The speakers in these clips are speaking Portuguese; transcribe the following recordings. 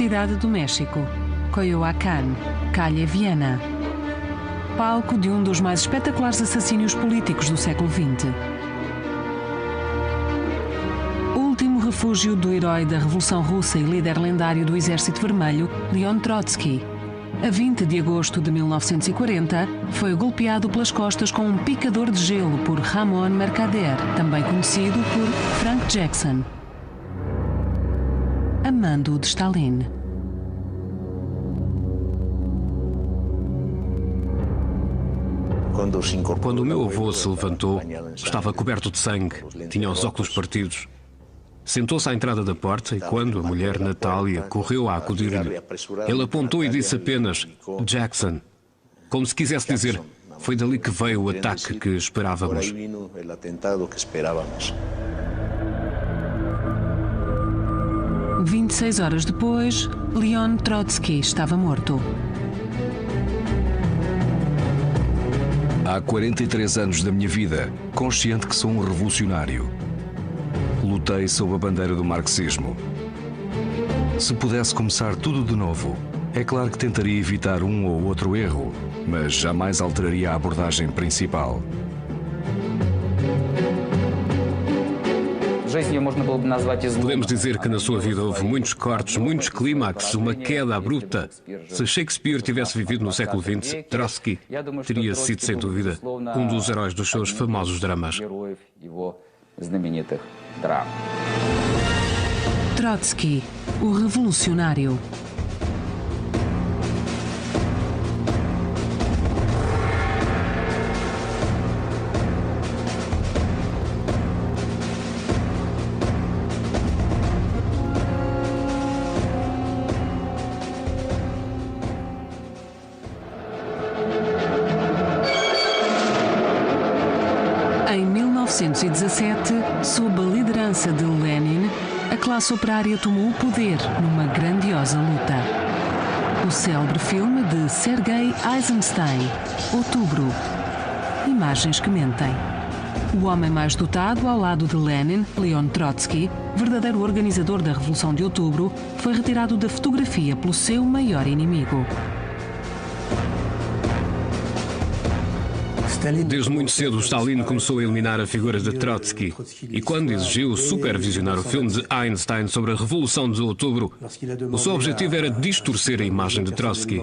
Cidade do México, Coyoacán, Calle Viana. Palco de um dos mais espetaculares assassínios políticos do século XX. Último refúgio do herói da Revolução Russa e líder lendário do Exército Vermelho, Leon Trotsky. A 20 de agosto de 1940, foi golpeado pelas costas com um picador de gelo por Ramón Mercader, também conhecido por Frank Jackson. A mando de Stalin. Quando o meu avô se levantou, estava coberto de sangue, tinha os óculos partidos. Sentou-se à entrada da porta e quando a mulher Natália correu a acudir-lhe, ele apontou e disse apenas Jackson, como se quisesse dizer, foi dali que veio o ataque que esperávamos. 26 horas depois, Leon Trotsky estava morto. Há 43 anos da minha vida, consciente que sou um revolucionário. Lutei sob a bandeira do marxismo. Se pudesse começar tudo de novo, é claro que tentaria evitar um ou outro erro, mas jamais alteraria a abordagem principal. Podemos dizer que na sua vida houve muitos cortes, muitos clímaxes, uma queda abrupta. Se Shakespeare tivesse vivido no século XX, Trotsky teria sido, sem dúvida, um dos heróis dos seus famosos dramas. Trotsky, o revolucionário. Em 1917, sob a liderança de Lenin, a classe operária tomou o poder numa grandiosa luta. O célebre filme de Sergei Eisenstein, Outubro. Imagens que mentem. O homem mais dotado ao lado de Lenin, Leon Trotsky, verdadeiro organizador da Revolução de Outubro, foi retirado da fotografia pelo seu maior inimigo. Desde muito cedo, Stalin começou a eliminar a figura de Trotsky. E quando exigiu supervisionar o filme de Einstein sobre a Revolução de Outubro, o seu objetivo era distorcer a imagem de Trotsky.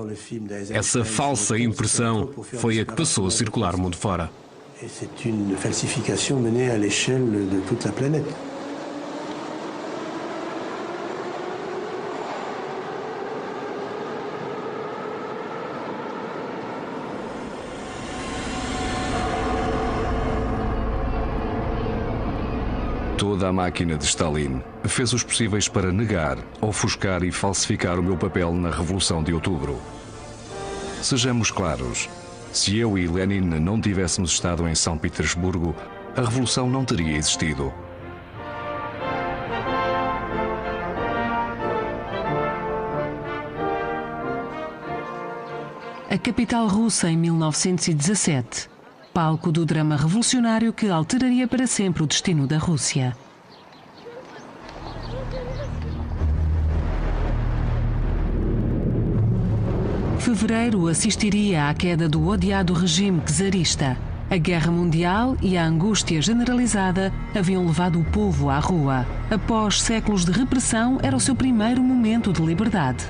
Essa falsa impressão foi a que passou a circular mundo fora. C'est une falsification menée à l'échelle de toute la planète. Toda a máquina de Stalin fez os possíveis para negar, ofuscar e falsificar o meu papel na Revolução de Outubro. Sejamos claros, se eu e Lenin não tivéssemos estado em São Petersburgo, a Revolução não teria existido. A capital russa em 1917. Palco do drama revolucionário que alteraria para sempre o destino da Rússia. Fevereiro assistiria à queda do odiado regime czarista. A guerra mundial e a angústia generalizada haviam levado o povo à rua. Após séculos de repressão, era o seu primeiro momento de liberdade.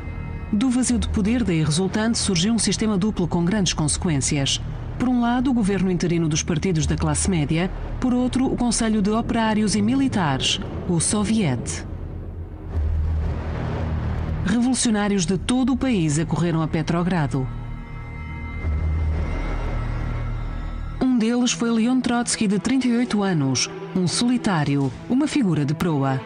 Do vazio de poder daí resultante surgiu um sistema duplo com grandes consequências. Por um lado, o governo interino dos partidos da classe média, por outro, o Conselho de Operários e Militares, o Soviet. Revolucionários de todo o país acorreram a Petrogrado. Um deles foi Leon Trotsky, de 38 anos, um solitário, uma figura de proa.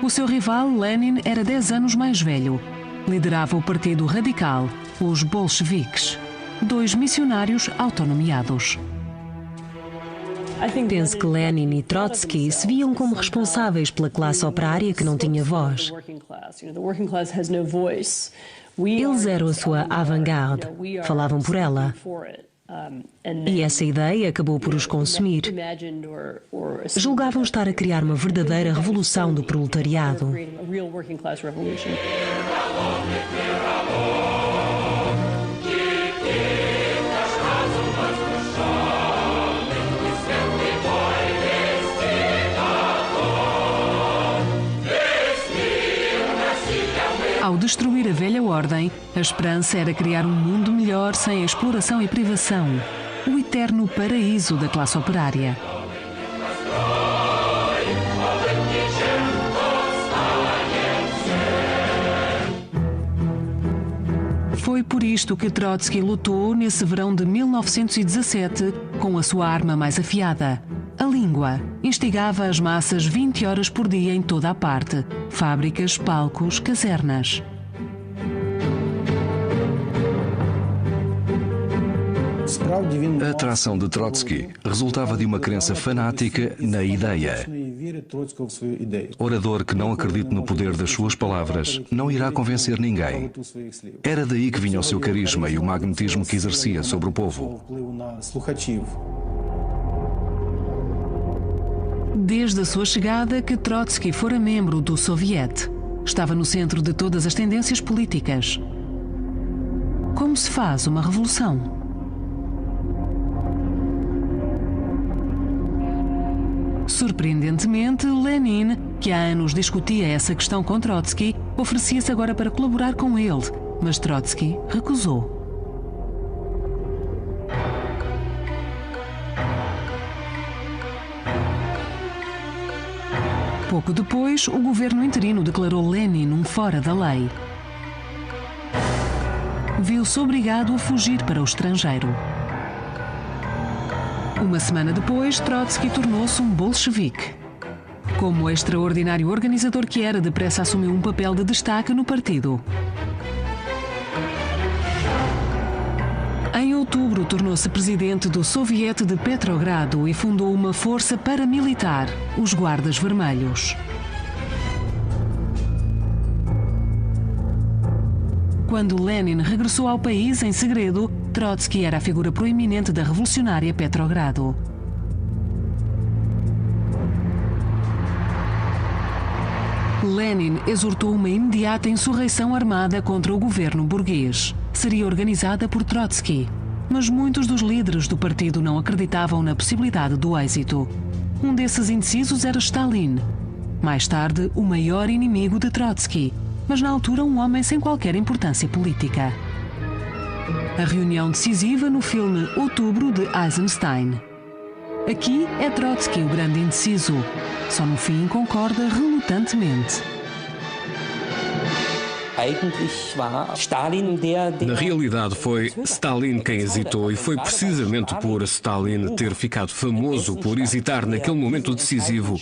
O seu rival, Lenin, era 10 anos mais velho. Liderava o partido radical, os bolcheviques. 2 missionários autonomeados. Penso que Lenin e Trotsky se viam como responsáveis pela classe operária que não tinha voz. Eles eram a sua avant-garde, falavam por ela. E essa ideia acabou por os consumir. Julgavam estar a criar uma verdadeira revolução do proletariado. Ao destruir a velha ordem, a esperança era criar um mundo melhor sem a exploração e privação. O eterno paraíso da classe operária. Foi por isto que Trotsky lutou nesse verão de 1917 com a sua arma mais afiada. A língua instigava as massas 20 horas por dia em toda a parte. Fábricas, palcos, casernas. A atração de Trotsky resultava de uma crença fanática na ideia. Orador que não acredite no poder das suas palavras não irá convencer ninguém. Era daí que vinha o seu carisma e o magnetismo que exercia sobre o povo. Desde a sua chegada que Trotsky fora membro do Soviet. Estava no centro de todas as tendências políticas. Como se faz uma revolução? Surpreendentemente, Lenin, que há anos discutia essa questão com Trotsky, oferecia-se agora para colaborar com ele, mas Trotsky recusou. Pouco depois, o governo interino declarou Lenin um fora da lei. Viu-se obrigado a fugir para o estrangeiro. Uma semana depois, Trotsky tornou-se um bolchevique. Como extraordinário organizador que era, depressa assumiu um papel de destaque no partido. Em outubro, tornou-se presidente do Soviet de Petrogrado e fundou uma força paramilitar, os Guardas Vermelhos. Quando Lenin regressou ao país em segredo, Trotsky era a figura proeminente da revolucionária Petrogrado. Lenin exortou uma imediata insurreição armada contra o governo burguês. Seria organizada por Trotsky, mas muitos dos líderes do partido não acreditavam na possibilidade do êxito. Um desses indecisos era Stalin, mais tarde o maior inimigo de Trotsky, mas na altura um homem sem qualquer importância política. A reunião decisiva no filme Outubro de Eisenstein. Aqui é Trotsky o grande indeciso. Só no fim concorda relutantemente. Na realidade foi Stalin quem hesitou e foi precisamente por Stalin ter ficado famoso por hesitar naquele momento decisivo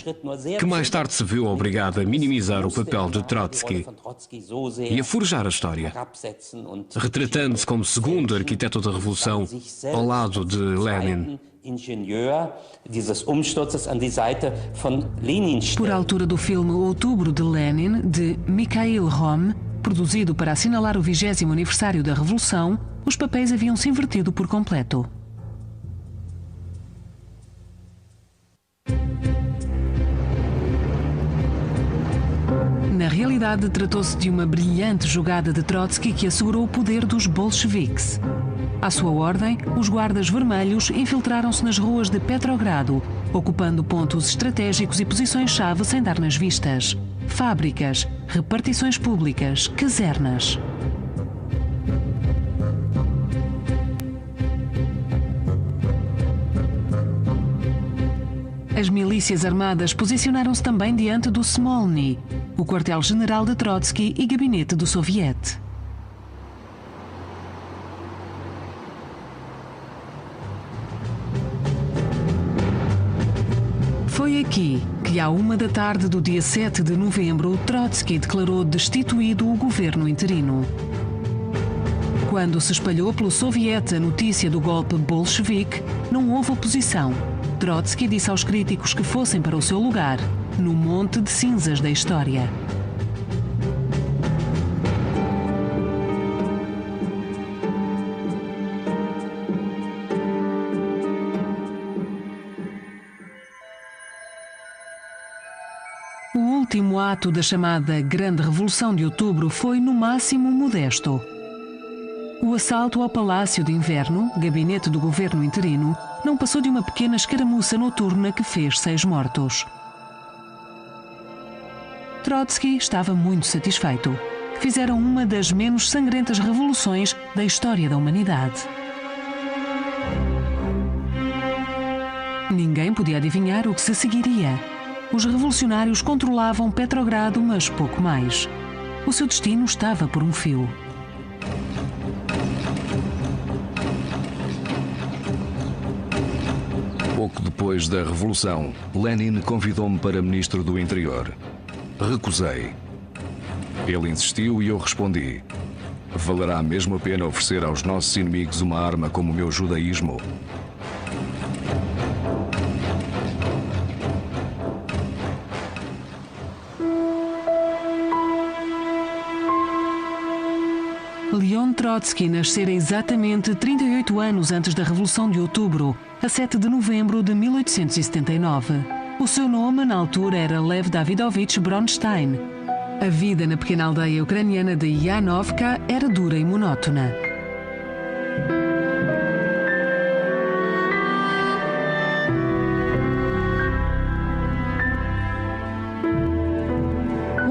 que mais tarde se viu obrigado a minimizar o papel de Trotsky e a forjar a história, retratando-se como segundo arquiteto da revolução ao lado de Lenin. Por altura do filme Outubro de Lenin, de Mikhail Rohm, produzido para assinalar o 20º aniversário da Revolução, os papéis haviam se invertido por completo. Na realidade, tratou-se de uma brilhante jogada de Trotsky que assegurou o poder dos bolcheviques. À sua ordem, os Guardas Vermelhos infiltraram-se nas ruas de Petrogrado, ocupando pontos estratégicos e posições-chave sem dar nas vistas. Fábricas, repartições públicas, casernas. As milícias armadas posicionaram-se também diante do Smolny, o quartel-general de Trotsky e gabinete do Soviet. Foi aqui que, à 13h do dia 7 de novembro, Trotsky declarou destituído o governo interino. Quando se espalhou pelo Soviet a notícia do golpe bolchevique, não houve oposição. Trotsky disse aos críticos que fossem para o seu lugar, no monte de cinzas da história. último ato da chamada Grande Revolução de Outubro foi, no máximo, modesto. O assalto ao Palácio de Inverno, gabinete do governo interino, não passou de uma pequena escaramuça noturna que fez 6 mortos. Trotsky estava muito satisfeito. Fizeram uma das menos sangrentas revoluções da história da humanidade. Ninguém podia adivinhar o que se seguiria. Os revolucionários controlavam Petrogrado, mas pouco mais. O seu destino estava por um fio. Pouco depois da Revolução, Lenin convidou-me para ministro do Interior. Recusei. Ele insistiu e eu respondi: valerá mesmo a pena oferecer aos nossos inimigos uma arma como o meu judaísmo? Leon Trotsky nascera exatamente 38 anos antes da Revolução de Outubro, a 7 de novembro de 1879. O seu nome, na altura, era Lev Davidovich Bronstein. A vida na pequena aldeia ucraniana de Yanovka era dura e monótona.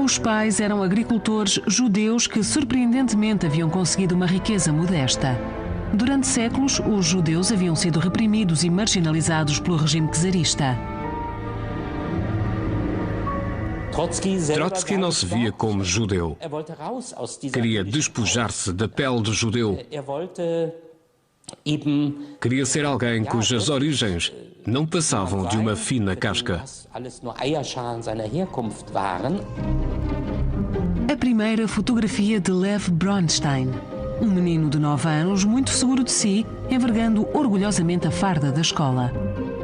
Os pais eram agricultores judeus que, surpreendentemente, haviam conseguido uma riqueza modesta. Durante séculos, os judeus haviam sido reprimidos e marginalizados pelo regime czarista. Trotsky não se via como judeu. Queria despojar-se da pele de judeu. Queria ser alguém cujas origens não passavam de uma fina casca. A primeira fotografia de Lev Bronstein. Um menino de 9 anos, muito seguro de si, envergando orgulhosamente a farda da escola.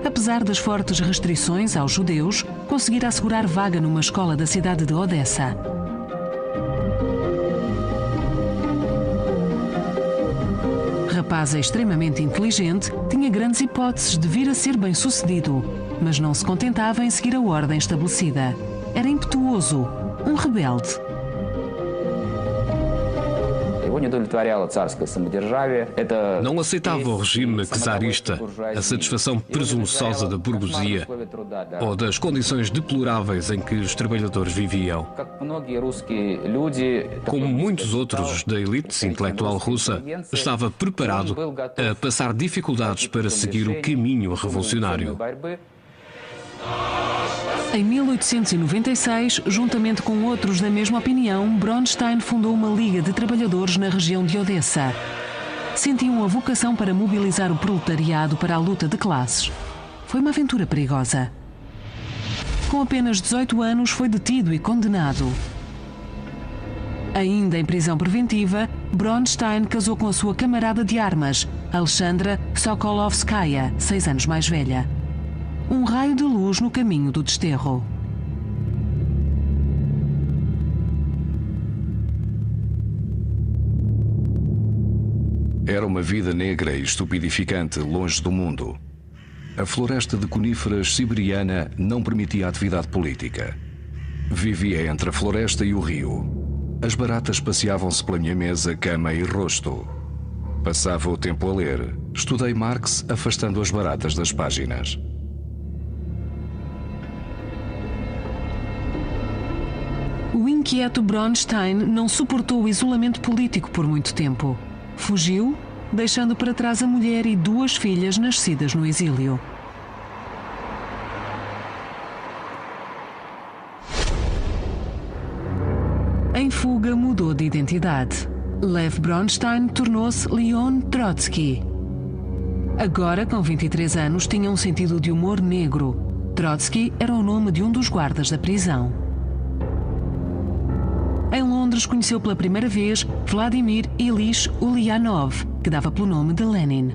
Apesar das fortes restrições aos judeus, conseguira assegurar vaga numa escola da cidade de Odessa. Rapaz extremamente inteligente, tinha grandes hipóteses de vir a ser bem-sucedido, mas não se contentava em seguir a ordem estabelecida. Era impetuoso, um rebelde. Não aceitava o regime czarista, a satisfação presunçosa da burguesia ou das condições deploráveis em que os trabalhadores viviam. Como muitos outros da elite intelectual russa, estava preparado a passar dificuldades para seguir o caminho revolucionário. Em 1896, juntamente com outros da mesma opinião, Bronstein fundou uma liga de trabalhadores na região de Odessa. Sentiam a vocação para mobilizar o proletariado para a luta de classes. Foi uma aventura perigosa. Com apenas 18 anos, foi detido e condenado. Ainda em prisão preventiva, Bronstein casou com a sua camarada de armas, Alexandra Sokolovskaya, 6 anos mais velha. Um raio de luz no caminho do desterro. Era uma vida negra e estupidificante longe do mundo. A floresta de coníferas siberiana não permitia atividade política. Vivia entre a floresta e o rio. As baratas passeavam-se pela minha mesa, cama e rosto. Passava o tempo a ler. Estudei Marx afastando as baratas das páginas. O inquieto Bronstein não suportou o isolamento político por muito tempo. Fugiu, deixando para trás a mulher e 2 filhas nascidas no exílio. Em fuga, mudou de identidade. Lev Bronstein tornou-se Leon Trotsky. Agora, com 23 anos, tinha um sentido de humor negro. Trotsky era o nome de um dos guardas da prisão. Em Londres, conheceu pela primeira vez Vladimir Ilyich Ulyanov, que dava pelo nome de Lenin.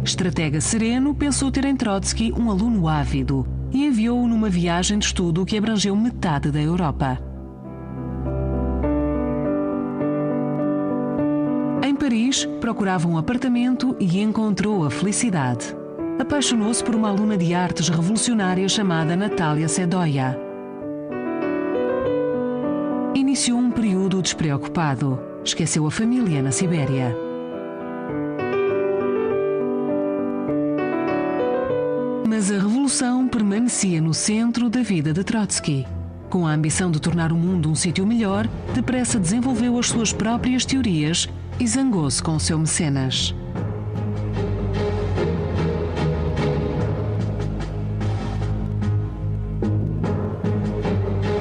Estratega sereno, pensou ter em Trotsky um aluno ávido e enviou-o numa viagem de estudo que abrangeu metade da Europa. Em Paris, procurava um apartamento e encontrou a felicidade. apaixonou-se por uma aluna de artes revolucionária chamada Natália Sedoia. Iniciou um período despreocupado. Esqueceu a família na Sibéria. Mas a revolução permanecia no centro da vida de Trotsky. Com a ambição de tornar o mundo um sítio melhor, depressa desenvolveu as suas próprias teorias e zangou-se com o seu mecenas.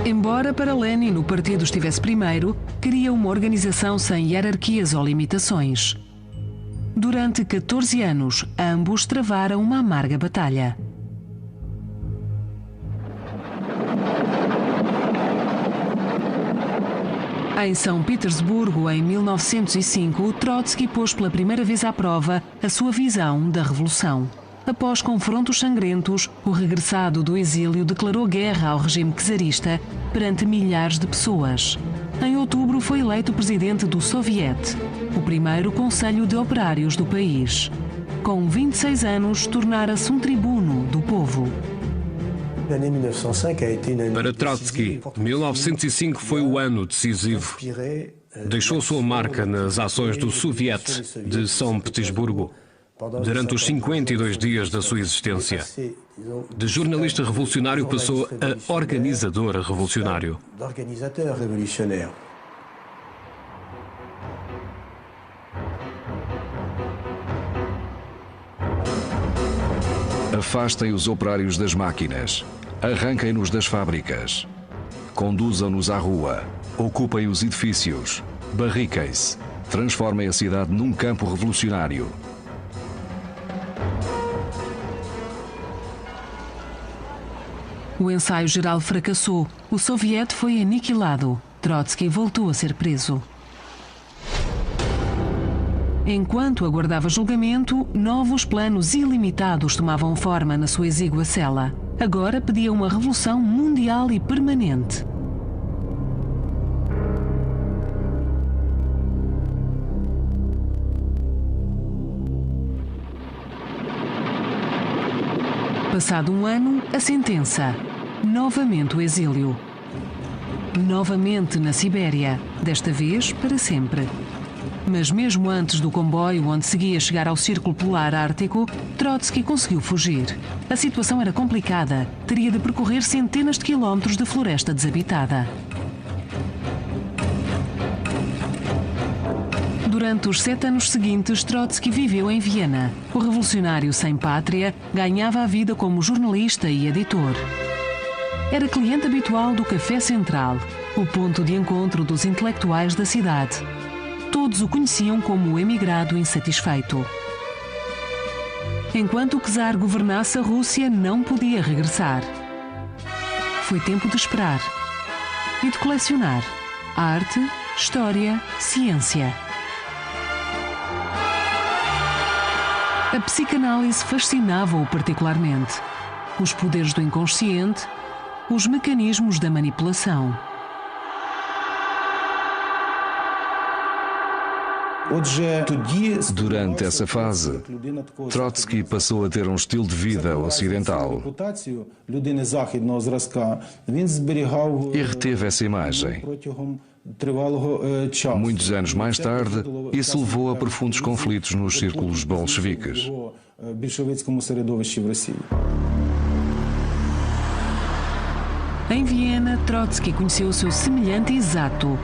Embora para Lenin o partido estivesse primeiro, queria uma organização sem hierarquias ou limitações. Durante 14 anos, ambos travaram uma amarga batalha. Em São Petersburgo, em 1905, Trotsky pôs pela primeira vez à prova a sua visão da revolução. Após confrontos sangrentos, o regressado do exílio declarou guerra ao regime czarista perante milhares de pessoas. Em outubro foi eleito presidente do Soviet, o primeiro conselho de operários do país. Com 26 anos, tornara-se um tribuno do povo. Para Trotsky, 1905 foi o ano decisivo. Deixou sua marca nas ações do Soviet de São Petersburgo durante os 52 dias da sua existência. De jornalista revolucionário passou a organizador revolucionário. Afastem os operários das máquinas. Arranquem-nos das fábricas. Conduzam-nos à rua. Ocupem os edifícios. Barriquem-se. Transformem a cidade num campo revolucionário. O ensaio geral fracassou. O Soviet foi aniquilado. Trotsky voltou a ser preso. Enquanto aguardava julgamento, novos planos ilimitados tomavam forma na sua exígua cela. Agora pedia uma revolução mundial e permanente. Passado um ano, a sentença. Novamente o exílio. Novamente na Sibéria, desta vez para sempre. Mas mesmo antes do comboio onde seguia chegar ao Círculo Polar Ártico, Trotsky conseguiu fugir. A situação era complicada. Teria de percorrer centenas de quilómetros de floresta desabitada. Durante os 7 anos seguintes, Trotsky viveu em Viena. O revolucionário sem pátria ganhava a vida como jornalista e editor. Era cliente habitual do Café Central, o ponto de encontro dos intelectuais da cidade. Todos o conheciam como o emigrado insatisfeito. Enquanto o czar governasse a Rússia, não podia regressar. Foi tempo de esperar e de colecionar arte, história, ciência. A psicanálise fascinava-o particularmente. Os poderes do inconsciente, os mecanismos da manipulação. Durante essa fase, Trotsky passou a ter um estilo de vida ocidental e reteve essa imagem. Muitos anos mais tarde, isso levou a profundos conflitos nos círculos bolcheviques. Em Viena, Trotsky conheceu o seu semelhante exato,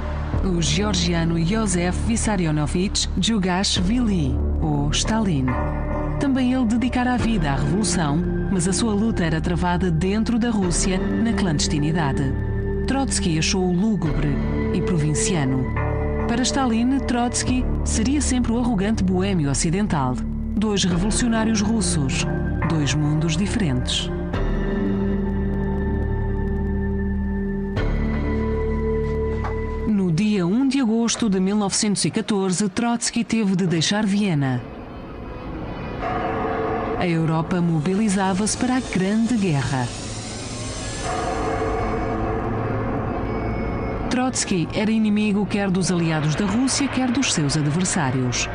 o georgiano Josef Vissarionovich Djugashvili, ou Stalin. Também ele dedicara a vida à revolução, mas a sua luta era travada dentro da Rússia, na clandestinidade. Trotsky achou-o lúgubre e provinciano. Para Stalin, Trotsky seria sempre o arrogante boêmio ocidental. Dois revolucionários russos, dois mundos diferentes. No dia 1 de agosto de 1914, Trotsky teve de deixar Viena. A Europa mobilizava-se para a Grande Guerra. Trotsky era inimigo quer dos aliados da Rússia, quer dos seus adversários.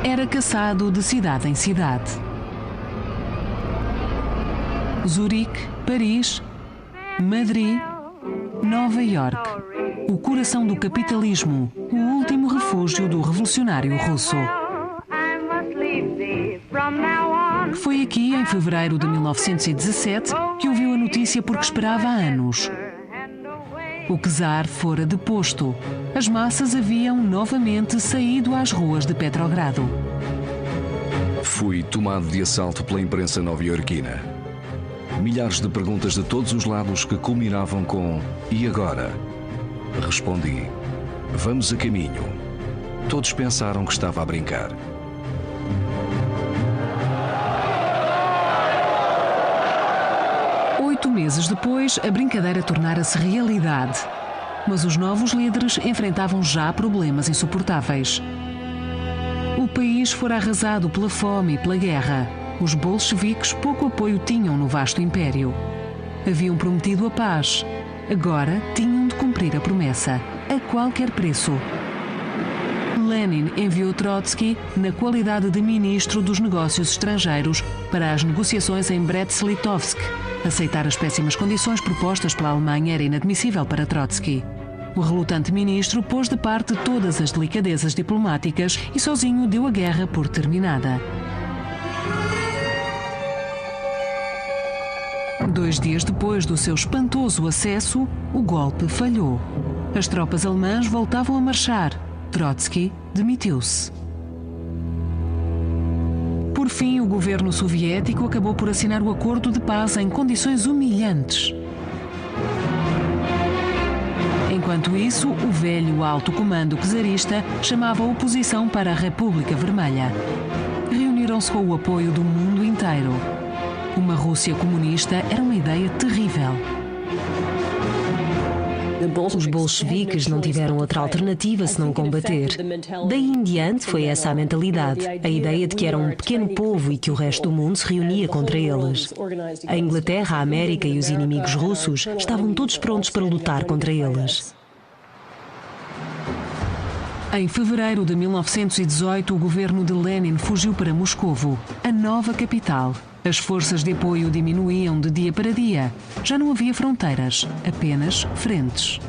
era caçado de cidade em cidade. Zurique, Paris, Madrid, Nova Iorque. O coração do capitalismo, o último refúgio do revolucionário russo. Foi aqui, em fevereiro de 1917, que ouviu a notícia porque esperava há anos. O czar fora deposto. As massas haviam novamente saído às ruas de Petrogrado. Fui tomado de assalto pela imprensa nova-iorquina. Milhares de perguntas de todos os lados que culminavam com "E agora?" Respondi: "Vamos a caminho." Todos pensaram que estava a brincar. Oito meses depois, a brincadeira tornara-se realidade. Mas os novos líderes enfrentavam já problemas insuportáveis. O país fora arrasado pela fome e pela guerra. Os bolcheviques pouco apoio tinham no vasto império. Haviam prometido a paz. Agora tinham de cumprir a promessa, a qualquer preço. Lenin enviou Trotsky, na qualidade de ministro dos negócios estrangeiros, para as negociações em Brest-Litovsk. Aceitar as péssimas condições propostas pela Alemanha era inadmissível para Trotsky. O relutante ministro pôs de parte todas as delicadezas diplomáticas e sozinho deu a guerra por terminada. 2 dias depois do seu espantoso acesso, o golpe falhou. As tropas alemãs voltavam a marchar. Trotsky demitiu-se. Por fim, o governo soviético acabou por assinar o acordo de paz em condições humilhantes. Enquanto isso, o velho alto comando czarista chamava a oposição para a República Vermelha. Reuniram-se com o apoio do mundo inteiro. Uma Rússia comunista era uma ideia terrível. Os bolcheviques não tiveram outra alternativa senão combater. Daí em diante foi essa a mentalidade, a ideia de que era um pequeno povo e que o resto do mundo se reunia contra eles. A Inglaterra, a América e os inimigos russos estavam todos prontos para lutar contra eles. Em fevereiro de 1918, o governo de Lenin fugiu para Moscovo, a nova capital. As forças de apoio diminuíam de dia para dia. Já não havia fronteiras, apenas frentes.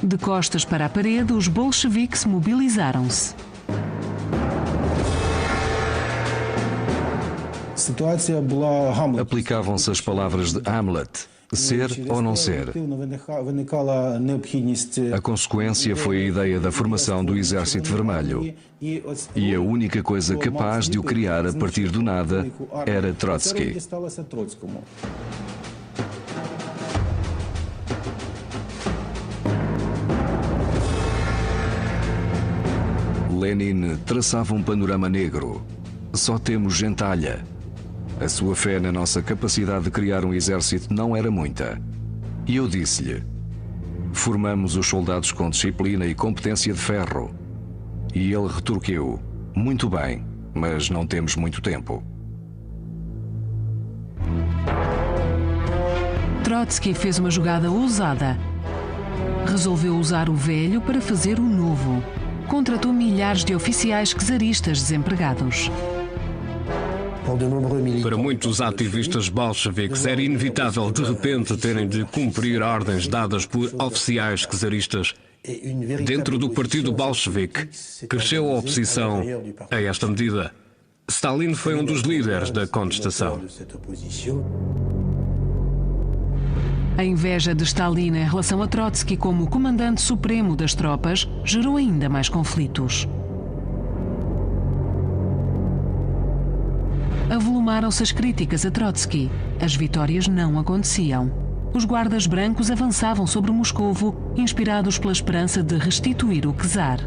De costas para a parede, os bolcheviques mobilizaram-se. Aplicavam-se as palavras de Hamlet: ser ou não ser. A consequência foi a ideia da formação do Exército Vermelho. E a única coisa capaz de o criar a partir do nada era Trotsky. Lenin traçava um panorama negro. Só temos gentalha. A sua fé na nossa capacidade de criar um exército não era muita. E eu disse-lhe: formamos os soldados com disciplina e competência de ferro. E ele retorquiu: muito bem, mas não temos muito tempo. Trotsky fez uma jogada ousada. Resolveu usar o velho para fazer o novo. Contratou milhares de oficiais czaristas desempregados. Para muitos ativistas bolcheviques era inevitável de repente terem de cumprir ordens dadas por oficiais czaristas. Dentro do partido bolchevique, cresceu a oposição a esta medida. Stalin foi um dos líderes da contestação. A inveja de Stalin em relação a Trotsky como comandante supremo das tropas gerou ainda mais conflitos. Avolumaram-se as críticas a Trotsky. As vitórias não aconteciam. Os guardas brancos avançavam sobre Moscovo, inspirados pela esperança de restituir o czar.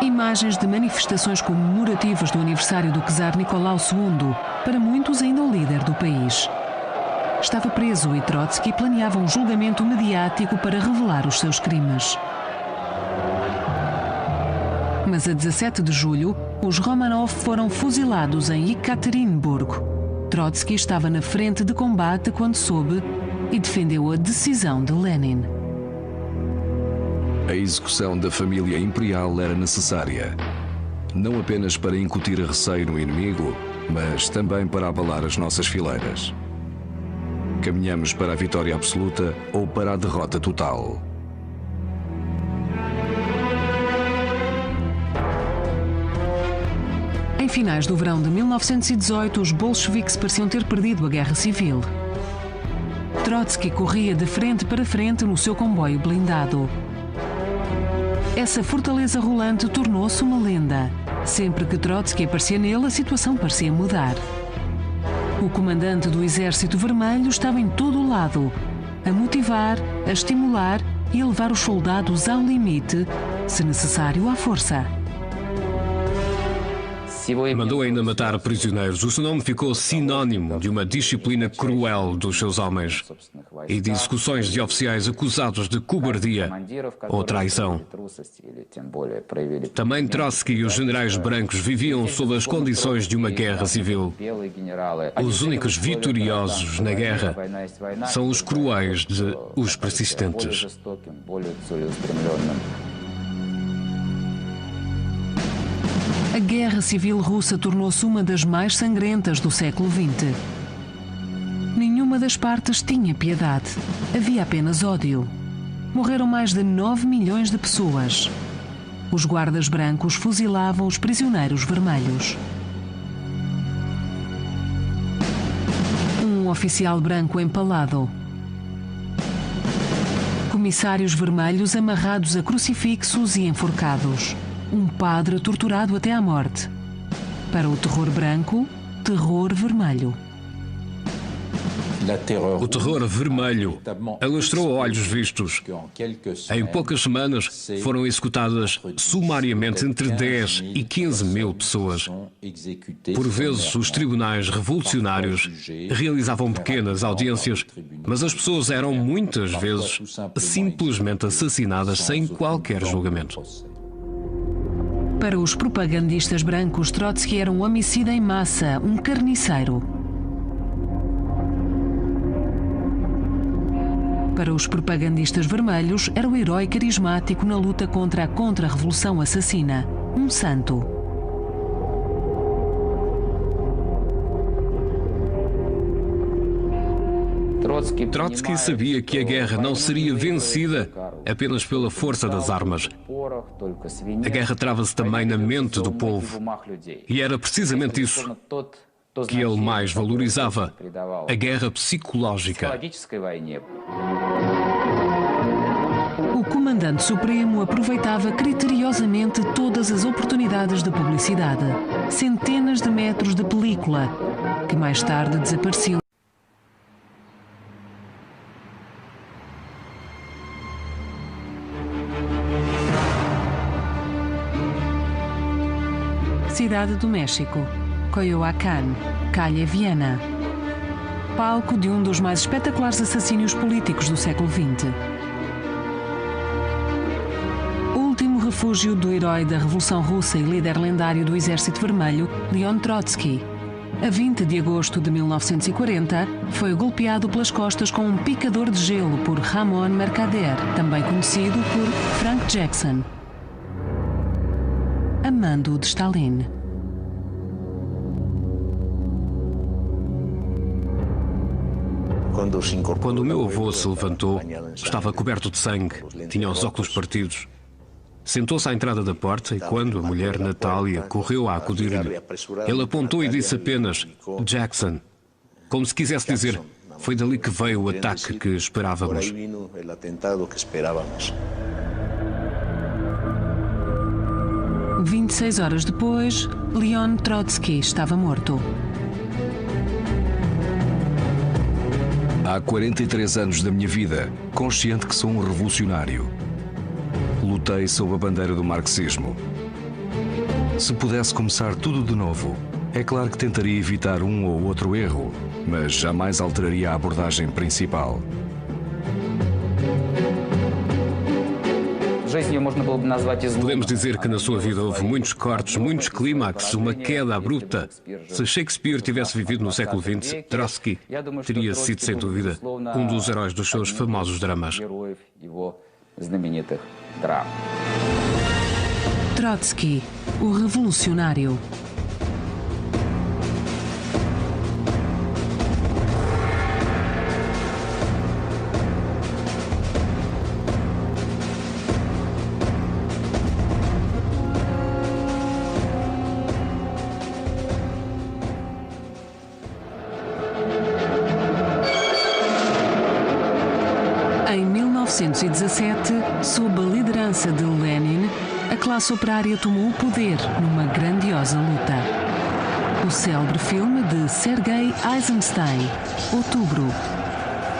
Imagens de manifestações comemorativas do aniversário do czar Nicolau II, para muitos ainda o líder do país. Estava preso e Trotsky planeava um julgamento mediático para revelar os seus crimes. Mas a 17 de julho, os Romanov foram fuzilados em Ekaterimburgo. Trotsky estava na frente de combate quando soube e defendeu a decisão de Lenin. A execução da família imperial era necessária, não apenas para incutir receio no inimigo, mas também para abalar as nossas fileiras. Caminhamos para a vitória absoluta ou para a derrota total. Em finais do verão de 1918, os bolcheviques pareciam ter perdido a guerra civil. Trotsky corria de frente para frente no seu comboio blindado. Essa fortaleza rolante tornou-se uma lenda. Sempre que Trotsky aparecia nele, a situação parecia mudar. O comandante do Exército Vermelho estava em todo o lado, a motivar, a estimular e a levar os soldados ao limite, se necessário, à força. Mandou ainda matar prisioneiros. O seu nome ficou sinónimo de uma disciplina cruel dos seus homens e de execuções de oficiais acusados de cobardia ou traição. Também Trotsky e os generais brancos viviam sob as condições de uma guerra civil. Os únicos vitoriosos na guerra são os cruéis de os persistentes. A Guerra Civil Russa tornou-se uma das mais sangrentas do século XX. Nenhuma das partes tinha piedade. Havia apenas ódio. Morreram mais de 9 milhões de pessoas. Os guardas brancos fuzilavam os prisioneiros vermelhos. Um oficial branco empalado. Comissários vermelhos amarrados a crucifixos e enforcados. Um padre torturado até à morte. Para o terror branco, terror vermelho. O terror vermelho alastrou a olhos vistos. Em poucas semanas foram executadas sumariamente entre 10 e 15 mil pessoas. Por vezes, os tribunais revolucionários realizavam pequenas audiências, mas as pessoas eram muitas vezes simplesmente assassinadas sem qualquer julgamento. Para os propagandistas brancos, Trotsky era um homicida em massa, um carniceiro. Para os propagandistas vermelhos, era o herói carismático na luta contra a contra-revolução assassina, um santo. Trotsky sabia que a guerra não seria vencida apenas pela força das armas. A guerra trava-se também na mente do povo. E era precisamente isso que ele mais valorizava, a guerra psicológica. O comandante supremo aproveitava criteriosamente todas as oportunidades de publicidade. Centenas de metros de película, que mais tarde desapareciam. Cidade do México, Coyoacán, Calle Viana. Palco de um dos mais espetaculares assassínios políticos do século XX. Último refúgio do herói da Revolução Russa e líder lendário do Exército Vermelho, Leon Trotsky. A 20 de agosto de 1940, foi golpeado pelas costas com um picador de gelo por Ramón Mercader, também conhecido por Frank Jackson. A mando de Stalin. Quando o meu avô se levantou, estava coberto de sangue, tinha os óculos partidos. Sentou-se à entrada da porta e quando a mulher Natália correu a acudir-lhe, ele apontou e disse apenas Jackson, como se quisesse dizer, foi dali que veio o ataque que esperávamos. 26 horas depois, Leon Trotsky estava morto. Há 43 anos da minha vida, consciente que sou um revolucionário. Lutei sob a bandeira do marxismo. Se pudesse começar tudo de novo, é claro que tentaria evitar um ou outro erro, mas jamais alteraria a abordagem principal. Podemos dizer que na sua vida houve muitos cortes, muitos clímaxes, uma queda abrupta. Se Shakespeare tivesse vivido no século XX, Trotsky teria sido, sem dúvida, um dos heróis dos seus famosos dramas. Trotsky, o revolucionário. Em 1917, sob a liderança de Lenin, a classe operária tomou o poder numa grandiosa luta. O célebre filme de Sergei Eisenstein, Outubro.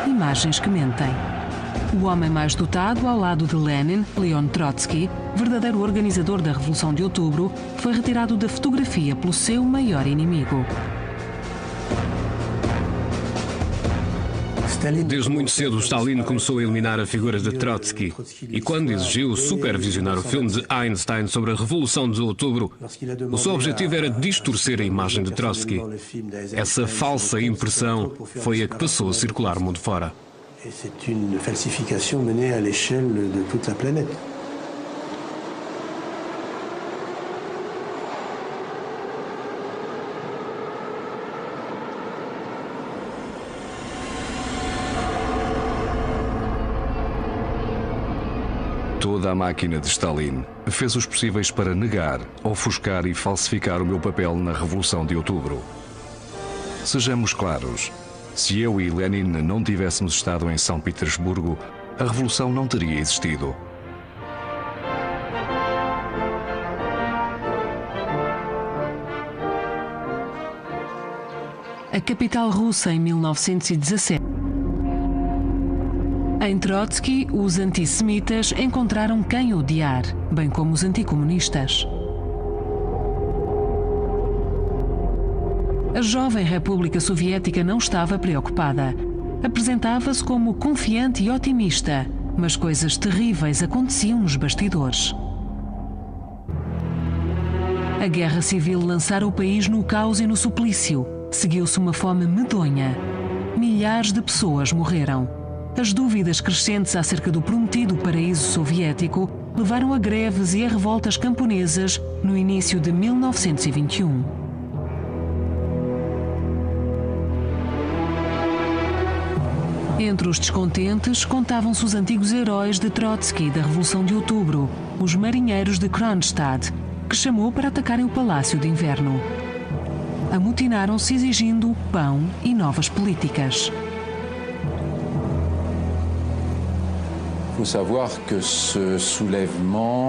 Imagens que mentem. O homem mais dotado ao lado de Lenin, Leon Trotsky, verdadeiro organizador da Revolução de Outubro, foi retirado da fotografia pelo seu maior inimigo. Desde muito cedo, Stalin começou a eliminar a figura de Trotsky. E quando exigiu supervisionar o filme de Einstein sobre a Revolução de Outubro, o seu objetivo era distorcer a imagem de Trotsky. Essa falsa impressão foi a que passou a circular mundo fora. C'est une falsification menée à l'échelle de toute la planète. Toda a máquina de Stalin fez os possíveis para negar, ofuscar e falsificar o meu papel na Revolução de Outubro. Sejamos claros, se eu e Lenin não tivéssemos estado em São Petersburgo, a Revolução não teria existido. A capital russa em 1917. Em Trotsky, os antissemitas encontraram quem odiar, bem como os anticomunistas. A jovem República Soviética não estava preocupada. Apresentava-se como confiante e otimista, mas coisas terríveis aconteciam nos bastidores. A guerra civil lançara o país no caos e no suplício. Seguiu-se uma fome medonha. Milhares de pessoas morreram. As dúvidas crescentes acerca do prometido paraíso soviético levaram a greves e a revoltas camponesas no início de 1921. Entre os descontentes contavam-se os antigos heróis de Trotsky da Revolução de Outubro, os marinheiros de Kronstadt, que chamou para atacarem o Palácio de Inverno. Amotinaram-se exigindo pão e novas políticas.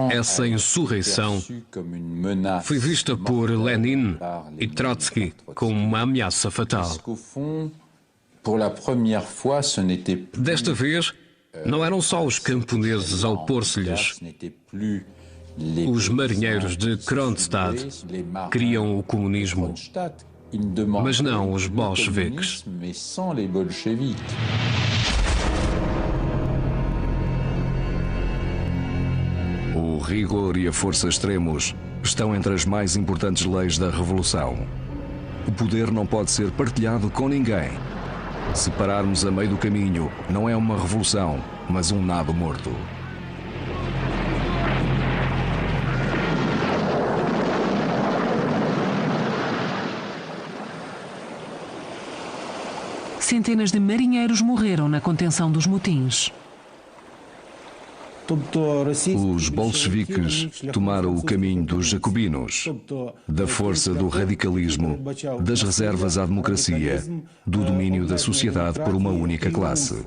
Essa insurreição foi vista por Lenin e Trotsky como uma ameaça fatal. Desta vez, não eram só os camponeses a opor-se-lhes. Os marinheiros de Kronstadt queriam o comunismo, mas não os bolcheviques. O rigor e a força extremos estão entre as mais importantes leis da Revolução. O poder não pode ser partilhado com ninguém. Se pararmos a meio do caminho, não é uma revolução, mas um nado morto. Centenas de marinheiros morreram na contenção dos motins. Os bolcheviques tomaram o caminho dos jacobinos, da força do radicalismo, das reservas à democracia, do domínio da sociedade por uma única classe.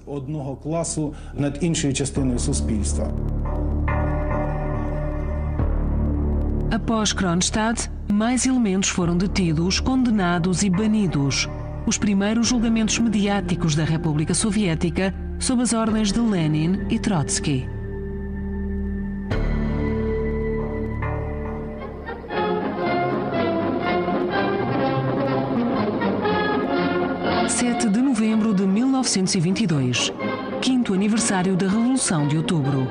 Após Kronstadt, mais elementos foram detidos, condenados e banidos. Os primeiros julgamentos mediáticos da República Soviética sob as ordens de Lenin e Trotsky. De novembro de 1922, 5º aniversário da Revolução de Outubro.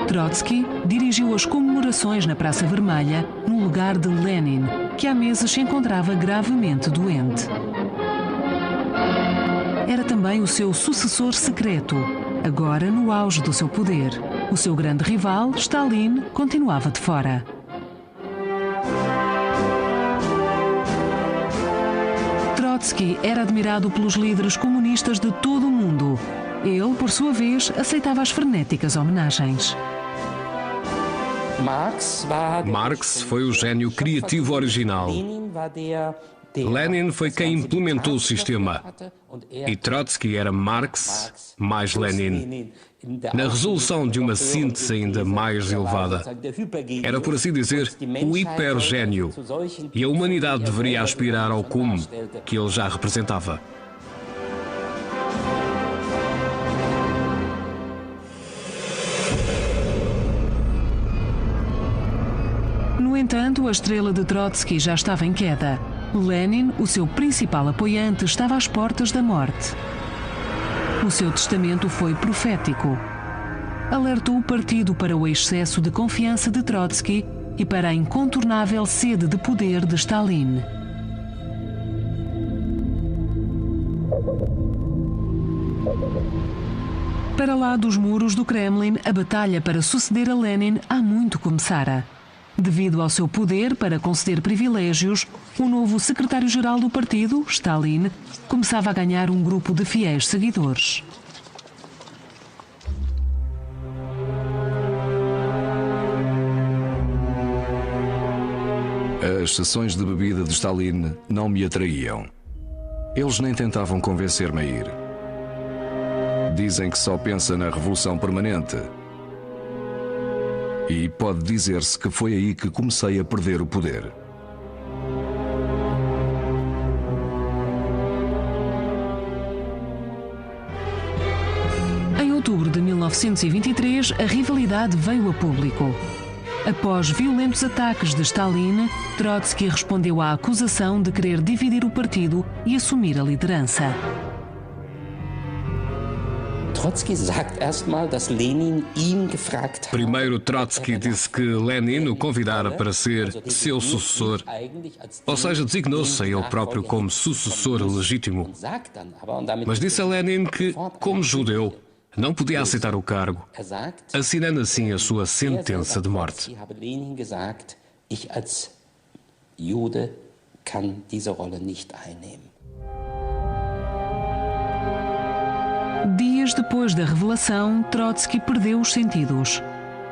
Trotsky dirigiu as comemorações na Praça Vermelha, no lugar de Lenin, que há meses se encontrava gravemente doente. Era também o seu sucessor secreto, agora no auge do seu poder. O seu grande rival, Stalin, continuava de fora. Trotsky era admirado pelos líderes comunistas de todo o mundo. Ele, por sua vez, aceitava as frenéticas homenagens. Marx foi o gênio criativo original. Lenin foi quem implementou o sistema. E Trotsky era Marx mais Lenin, na resolução de uma síntese ainda mais elevada. Era, por assim dizer, o hipergênio. E a humanidade deveria aspirar ao cume que ele já representava. No entanto, a estrela de Trotsky já estava em queda. Lenin, o seu principal apoiante, estava às portas da morte. O seu testamento foi profético. Alertou o partido para o excesso de confiança de Trotsky e para a incontornável sede de poder de Stalin. Para lá dos muros do Kremlin, a batalha para suceder a Lenin há muito começara. Devido ao seu poder para conceder privilégios, o novo secretário-geral do partido, Stalin, começava a ganhar um grupo de fiéis seguidores. As sessões de bebida de Stalin não me atraíam. Eles nem tentavam convencer-me a ir. Dizem que só pensa na revolução permanente. E pode dizer-se que foi aí que comecei a perder o poder. Em outubro de 1923, a rivalidade veio a público. Após violentos ataques de Stalin, Trotsky respondeu à acusação de querer dividir o partido e assumir a liderança. Primeiro, Trotsky disse que Lenin o convidara para ser seu sucessor, ou seja, designou-se a ele próprio como sucessor legítimo. Mas disse a Lenin que, como judeu, não podia aceitar o cargo, assinando assim a sua sentença de morte. Dias depois da revelação, Trotsky perdeu os sentidos.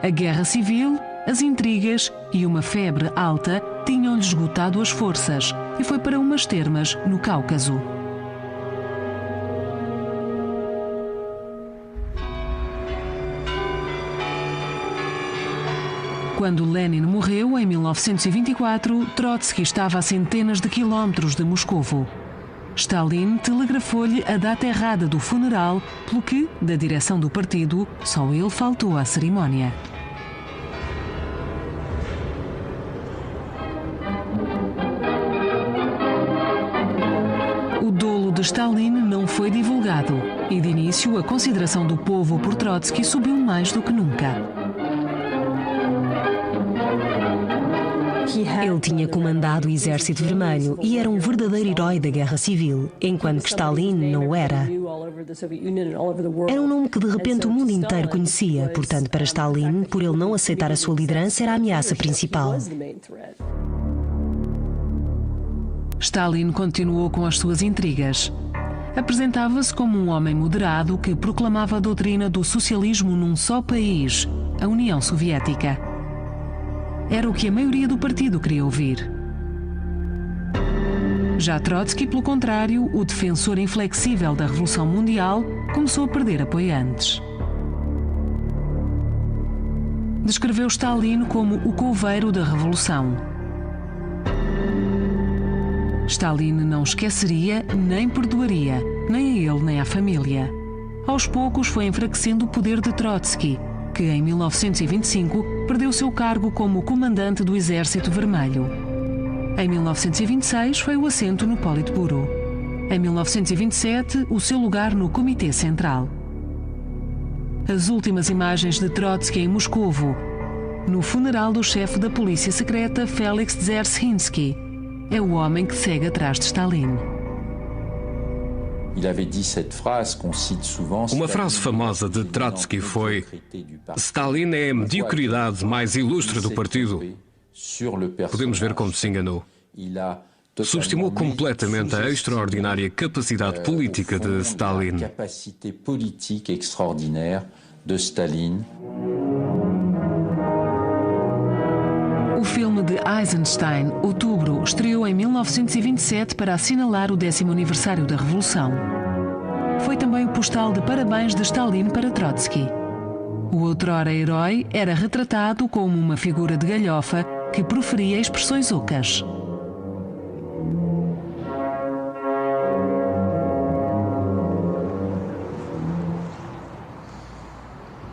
A guerra civil, as intrigas e uma febre alta tinham-lhe esgotado as forças e foi para umas termas no Cáucaso. Quando Lenin morreu, em 1924, Trotsky estava a centenas de quilómetros de Moscovo. Stalin telegrafou-lhe a data errada do funeral, pelo que, da direção do partido, só ele faltou à cerimónia. O dolo de Stalin não foi divulgado e, de início, a consideração do povo por Trotsky subiu mais do que nunca. Ele tinha comandado o Exército Vermelho e era um verdadeiro herói da Guerra Civil, enquanto que Stalin não era. Era um nome que de repente o mundo inteiro conhecia, portanto, para Stalin, por ele não aceitar a sua liderança, era a ameaça principal. Stalin continuou com as suas intrigas. Apresentava-se como um homem moderado que proclamava a doutrina do socialismo num só país, a União Soviética. Era o que a maioria do partido queria ouvir. Já Trotsky, pelo contrário, o defensor inflexível da Revolução Mundial, começou a perder apoiantes. Descreveu Stalin como o couveiro da Revolução. Stalin não esqueceria nem perdoaria, nem a ele nem à família. Aos poucos foi enfraquecendo o poder de Trotsky, que em 1925 perdeu seu cargo como comandante do Exército Vermelho. Em 1926 foi o assento no Politburo. Em 1927, o seu lugar no Comitê Central. As últimas imagens de Trotsky em Moscovo, no funeral do chefe da polícia secreta Felix Dzerzhinsky. É o homem que segue atrás de Stalin. Uma frase famosa de Trotsky foi: Stalin é a mediocridade mais ilustre do partido. Podemos ver como se enganou. Subestimou completamente a extraordinária capacidade política de Stalin. O filme de Eisenstein, Outubro, estreou em 1927 para assinalar o 10º aniversário da Revolução. Foi também o postal de parabéns de Stalin para Trotsky. O outrora herói era retratado como uma figura de galhofa que proferia expressões ocas.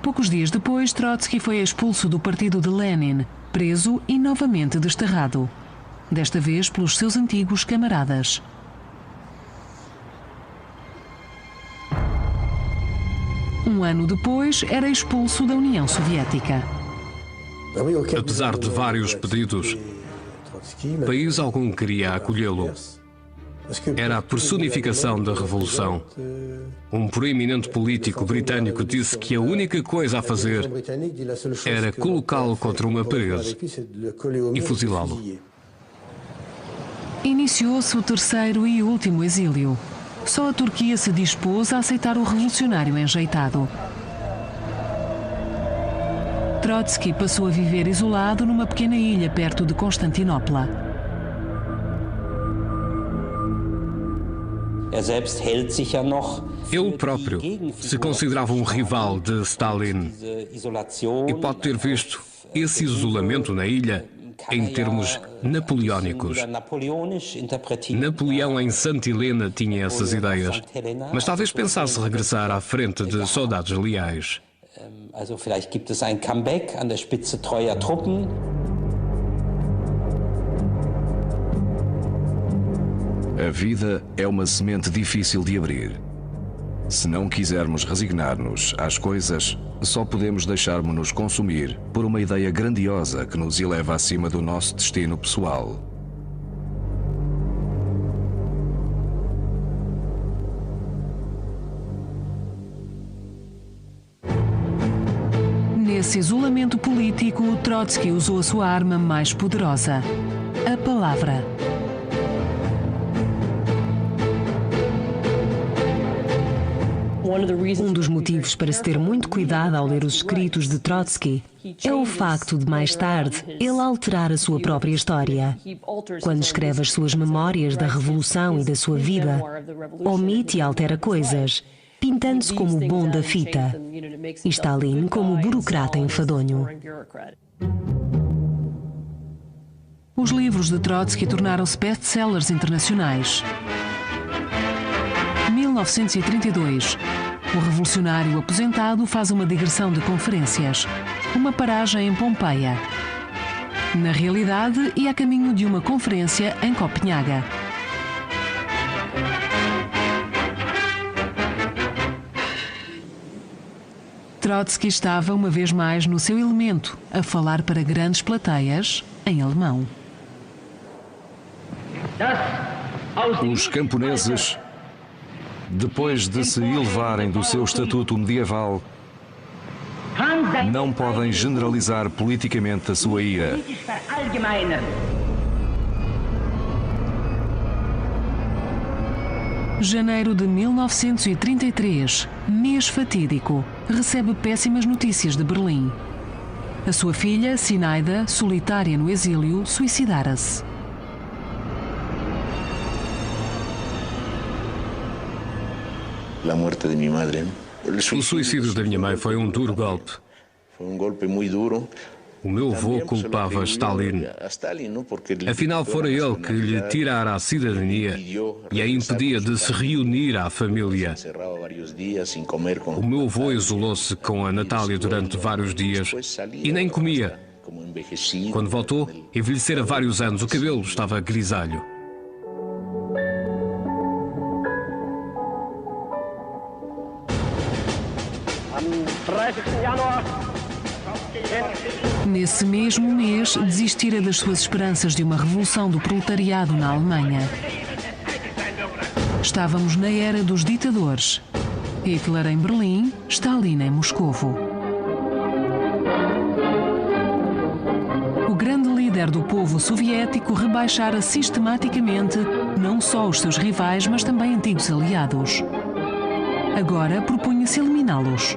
Poucos dias depois, Trotsky foi expulso do partido de Lenin, preso e novamente desterrado. Desta vez pelos seus antigos camaradas. Um ano depois, era expulso da União Soviética. Apesar de vários pedidos, país algum queria acolhê-lo. Era a personificação da Revolução. Um proeminente político britânico disse que a única coisa a fazer era colocá-lo contra uma parede e fuzilá-lo. Iniciou-se o terceiro e último exílio. Só a Turquia se dispôs a aceitar o revolucionário enjeitado. Trotsky passou a viver isolado numa pequena ilha perto de Constantinopla. Ele próprio se considerava um rival de Stalin e pode ter visto esse isolamento na ilha em termos napoleónicos. Napoleão em Santa Helena tinha essas ideias, mas talvez pensasse regressar à frente de soldados leais. A vida é uma semente difícil de abrir. Se não quisermos resignar-nos às coisas, só podemos deixar-nos consumir por uma ideia grandiosa que nos eleva acima do nosso destino pessoal. Nesse isolamento político, Trotsky usou a sua arma mais poderosa, a palavra. Um dos motivos para se ter muito cuidado ao ler os escritos de Trotsky é o facto de, mais tarde, ele alterar a sua própria história. Quando escreve as suas memórias da Revolução e da sua vida, omite e altera coisas, pintando-se como o bom da fita e Stalin como o burocrata enfadonho. Os livros de Trotsky tornaram-se best-sellers internacionais. 1932. O revolucionário aposentado faz uma digressão de conferências. Uma paragem em Pompeia. Na realidade, ia a caminho de uma conferência em Copenhaga. Trotsky estava uma vez mais no seu elemento, a falar para grandes plateias em alemão. Os camponeses, depois de se elevarem do seu estatuto medieval, não podem generalizar politicamente a sua ira. Janeiro de 1933, mês fatídico, recebe péssimas notícias de Berlim. A sua filha, Sinaida, solitária no exílio, suicidara-se. O suicídio da minha mãe foi um duro golpe. O meu avô culpava Stalin. Afinal, fora ele que lhe tirara a cidadania e a impedia de se reunir à família. O meu avô isolou-se com a Natália durante vários dias e nem comia. Quando voltou, envelhecera vários anos, o cabelo estava grisalho. Nesse mesmo mês, desistira das suas esperanças de uma revolução do proletariado na Alemanha. Estávamos na era dos ditadores. Hitler em Berlim, Stalin em Moscovo. O grande líder do povo soviético rebaixara sistematicamente não só os seus rivais, mas também antigos aliados. Agora propunha-se eliminá-los.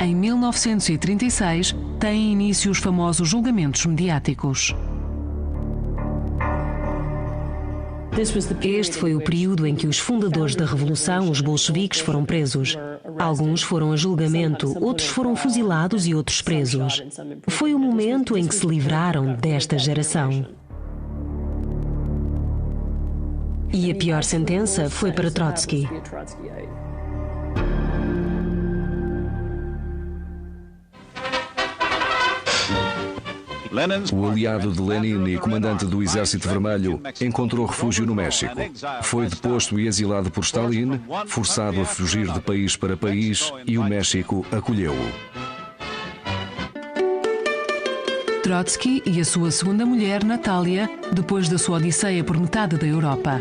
Em 1936, têm início os famosos julgamentos mediáticos. Este foi o período em que os fundadores da Revolução, os bolcheviques, foram presos. Alguns foram a julgamento, outros foram fuzilados e outros presos. Foi o momento em que se livraram desta geração. E a pior sentença foi para Trotsky. O aliado de Lenin e comandante do Exército Vermelho encontrou refúgio no México. Foi deposto e exilado por Stalin, forçado a fugir de país para país, e o México acolheu-o. Trotsky e a sua segunda mulher, Natália, depois da sua odisseia por metade da Europa.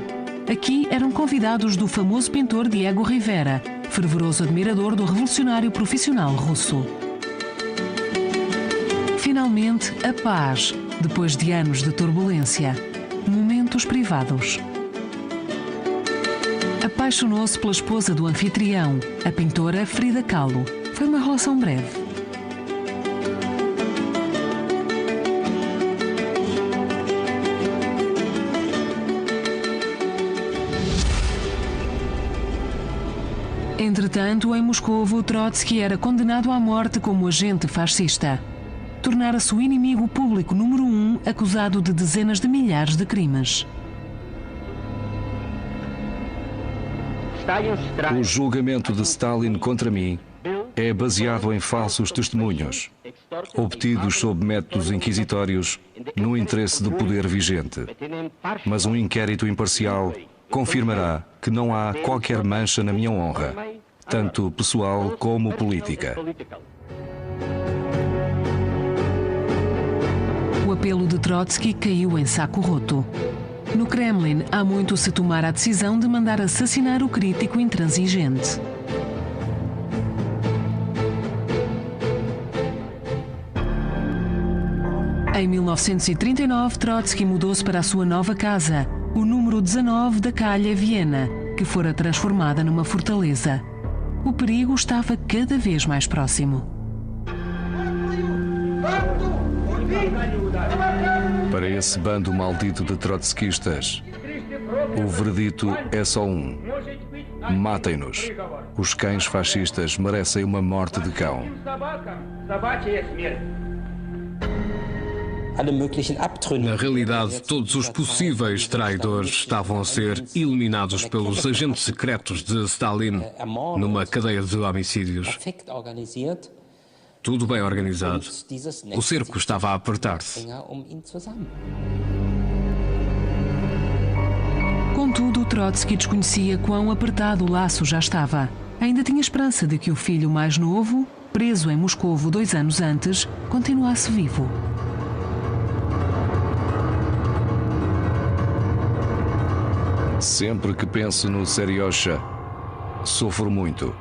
Aqui eram convidados do famoso pintor Diego Rivera, fervoroso admirador do revolucionário profissional russo. Finalmente, a paz, depois de anos de turbulência. Momentos privados. Apaixonou-se pela esposa do anfitrião, a pintora Frida Kahlo. Foi uma relação breve. Entretanto, em Moscovo, Trotsky era condenado à morte como agente fascista. Tornara-se o inimigo público número 1, acusado de dezenas de milhares de crimes. O julgamento de Stalin contra mim é baseado em falsos testemunhos, obtidos sob métodos inquisitórios no interesse do poder vigente. Mas um inquérito imparcial confirmará que não há qualquer mancha na minha honra, tanto pessoal como política. O apelo de Trotsky caiu em saco roto. No Kremlin, há muito se tomara a decisão de mandar assassinar o crítico intransigente. Em 1939, Trotsky mudou-se para a sua nova casa, o número 19 da Calha, Viena, que fora transformada numa fortaleza. O perigo estava cada vez mais próximo. Para esse bando maldito de trotskistas, o veredito é só um: matem-nos. Os cães fascistas merecem uma morte de cão. Na realidade, todos os possíveis traidores estavam a ser eliminados pelos agentes secretos de Stalin numa cadeia de homicídios. Tudo bem organizado. O cerco estava a apertar-se. Contudo, Trotsky desconhecia quão apertado o laço já estava. Ainda tinha esperança de que o filho mais novo, preso em Moscovo 2 anos antes, continuasse vivo. Sempre que penso no Seriosha, sofro muito.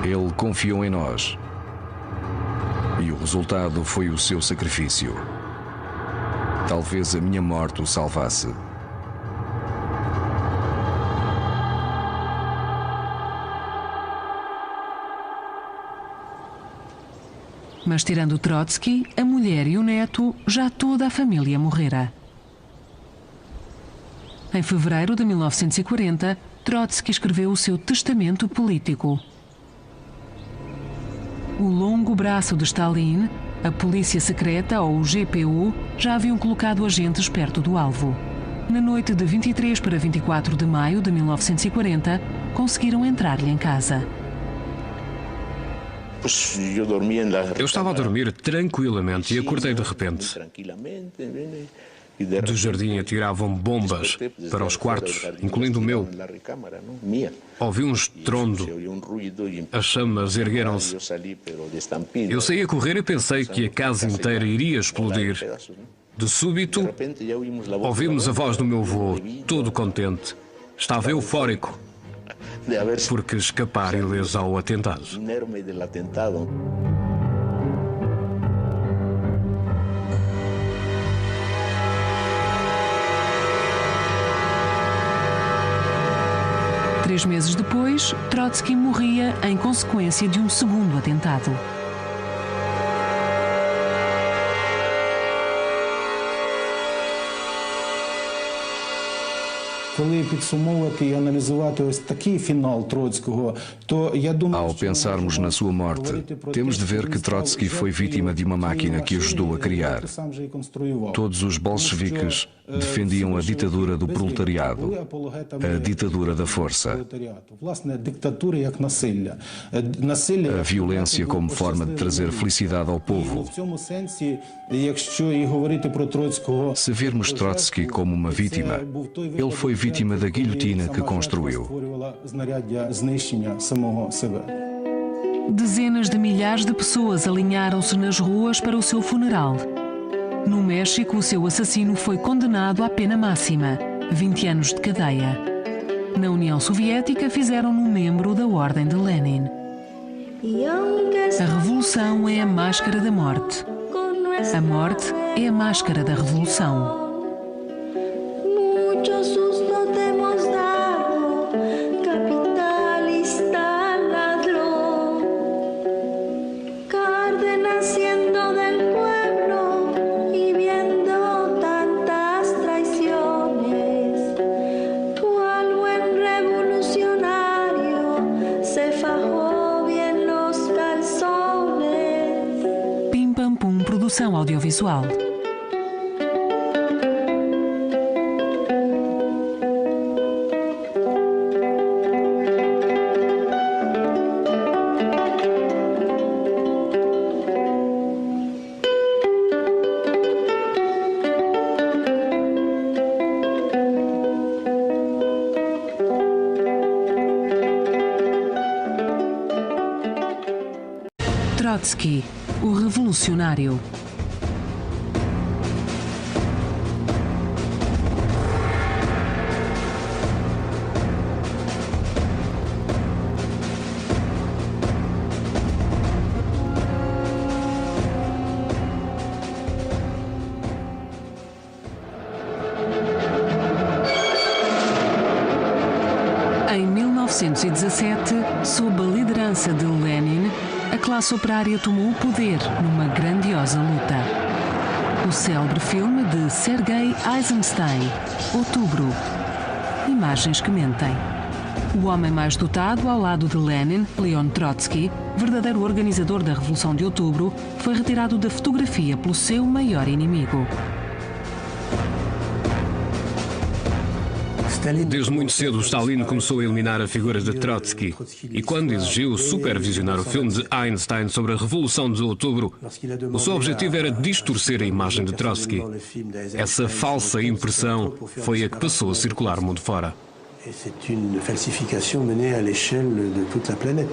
Ele confiou em nós. E o resultado foi o seu sacrifício. Talvez a minha morte o salvasse. Mas tirando Trotsky, a mulher e o neto, já toda a família morrera. Em fevereiro de 1940, Trotsky escreveu o seu testamento político. O longo braço de Stalin, a polícia secreta ou o GPU, já haviam colocado agentes perto do alvo. Na noite de 23 para 24 de maio de 1940, conseguiram entrar-lhe em casa. Eu estava a dormir tranquilamente e acordei de repente. Do jardim atiravam bombas para os quartos, incluindo o meu. Ouvi um estrondo. As chamas ergueram-se. Eu saí a correr e pensei que a casa inteira iria explodir. De súbito, ouvimos a voz do meu avô, todo contente. Estava eufórico, porque escapara ileso ao atentado. 3 meses depois, Trotsky morria em consequência de um segundo atentado. Ao pensarmos na sua morte, temos de ver que Trotsky foi vítima de uma máquina que ajudou a criar. Todos os bolcheviques defendiam a ditadura do proletariado, a ditadura da força. A violência como forma de trazer felicidade ao povo. Se virmos Trotsky como uma vítima, ele foi vítima da guilhotina que construiu. Dezenas de milhares de pessoas alinharam-se nas ruas para o seu funeral. No México, o seu assassino foi condenado à pena máxima, 20 anos de cadeia. Na União Soviética, fizeram-no membro da Ordem de Lenin. A revolução é a máscara da morte. A morte é a máscara da revolução. Produção audiovisual. Trotsky, o revolucionário. Em 1917, sob a liderança de Lenin, a classe operária tomou o poder numa grandiosa luta. O célebre filme de Sergei Eisenstein, Outubro. Imagens que mentem. O homem mais dotado ao lado de Lenin, Leon Trotsky, verdadeiro organizador da Revolução de Outubro, foi retirado da fotografia pelo seu maior inimigo. Desde muito cedo, Stalin começou a eliminar a figura de Trotsky. E quando exigiu supervisionar o filme de Einstein sobre a Revolução de Outubro, o seu objetivo era distorcer a imagem de Trotsky. Essa falsa impressão foi a que passou a circular mundo fora. C'est une falsification menée à l'échelle de toute la planète.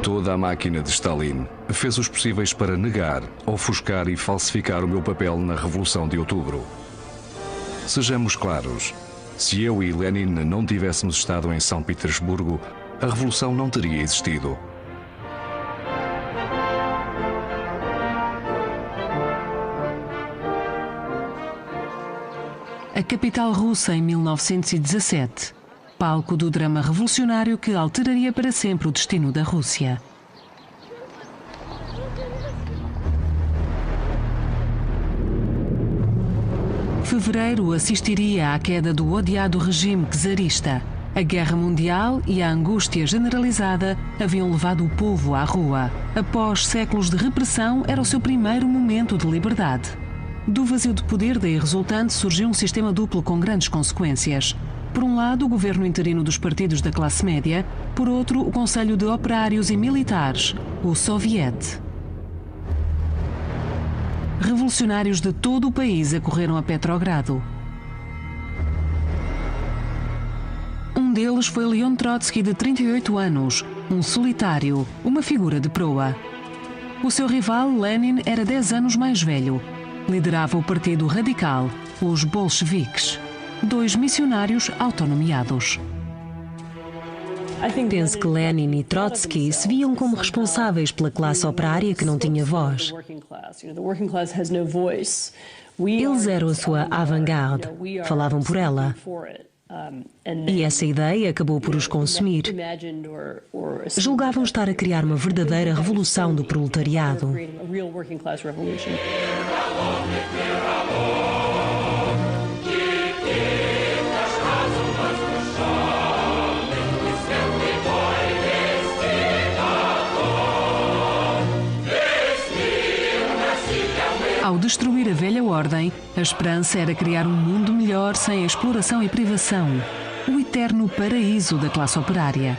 Toda a máquina de Stalin fez os possíveis para negar, ofuscar e falsificar o meu papel na Revolução de Outubro. Sejamos claros, se eu e Lenin não tivéssemos estado em São Petersburgo, a Revolução não teria existido. A capital russa em 1917. Palco do drama revolucionário que alteraria para sempre o destino da Rússia. Fevereiro assistiria à queda do odiado regime czarista. A guerra mundial e a angústia generalizada haviam levado o povo à rua. Após séculos de repressão, era o seu primeiro momento de liberdade. Do vazio de poder daí resultante surgiu um sistema duplo com grandes consequências. Por um lado, o governo interino dos partidos da classe média, por outro, o Conselho de Operários e Militares, o Soviet. Revolucionários de todo o país acorreram a Petrogrado. Um deles foi Leon Trotsky, de 38 anos, um solitário, uma figura de proa. O seu rival, Lenin, era 10 anos mais velho. Liderava o partido radical, os bolcheviques, 2 missionários autonomeados. Penso que Lenin e Trotsky se viam como responsáveis pela classe operária que não tinha voz. Eles eram a sua avant-garde, falavam por ela. E essa ideia acabou por os consumir. Julgavam estar a criar uma verdadeira revolução do proletariado. Ao destruir a velha ordem, a esperança era criar um mundo melhor sem exploração e privação. O eterno paraíso da classe operária.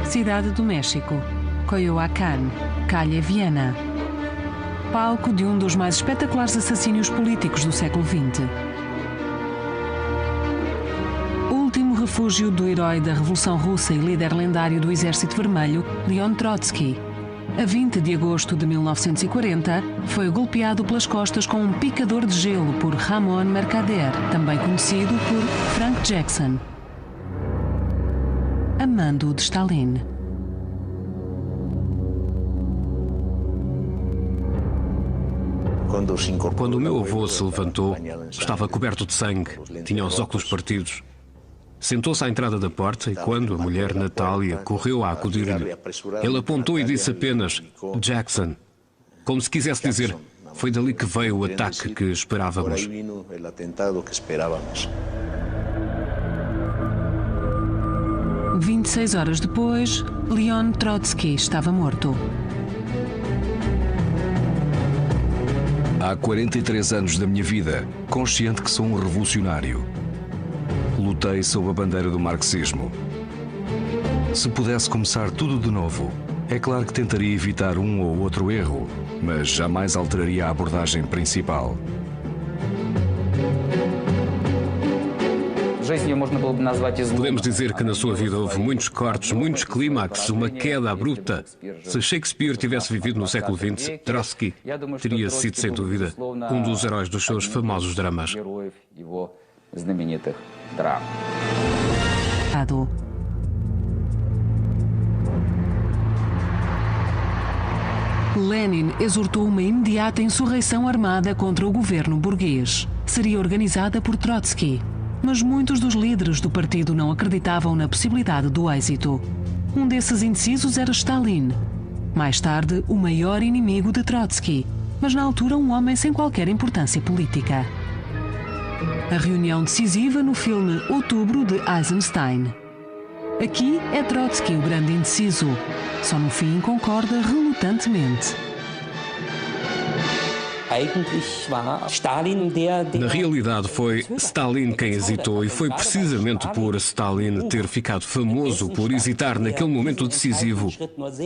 Cidade do México, Coyoacán, Calha Viana. Palco de um dos mais espetaculares assassínios políticos do século XX. O último refúgio do herói da Revolução Russa e líder lendário do Exército Vermelho, Leon Trotsky. A 20 de agosto de 1940, foi golpeado pelas costas com um picador de gelo por Ramón Mercader, também conhecido por Frank Jackson. A mando de Stalin. Quando o meu avô se levantou, estava coberto de sangue, tinha os óculos partidos. Sentou-se à entrada da porta e quando a mulher Natália correu a acudir-lhe, ele apontou e disse apenas Jackson, como se quisesse dizer, foi dali que veio o ataque que esperávamos. 26 horas depois, Leon Trotsky estava morto. Há 43 anos da minha vida, consciente que sou um revolucionário. Lutei sob a bandeira do marxismo. Se pudesse começar tudo de novo, é claro que tentaria evitar um ou outro erro, mas jamais alteraria a abordagem principal. Podemos dizer que na sua vida houve muitos cortes, muitos clímaxes, uma queda abrupta. Se Shakespeare tivesse vivido no século XX, Trotsky teria sido, sem dúvida, um dos heróis dos seus famosos dramas. Lenin exortou uma imediata insurreição armada contra o governo burguês. Seria organizada por Trotsky. Mas muitos dos líderes do partido não acreditavam na possibilidade do êxito. Um desses indecisos era Stalin. Mais tarde, o maior inimigo de Trotsky, mas na altura um homem sem qualquer importância política. A reunião decisiva no filme Outubro de Eisenstein. Aqui é Trotsky o grande indeciso. Só no fim concorda relutantemente. Na realidade, foi Stalin quem hesitou e foi precisamente por Stalin ter ficado famoso por hesitar naquele momento decisivo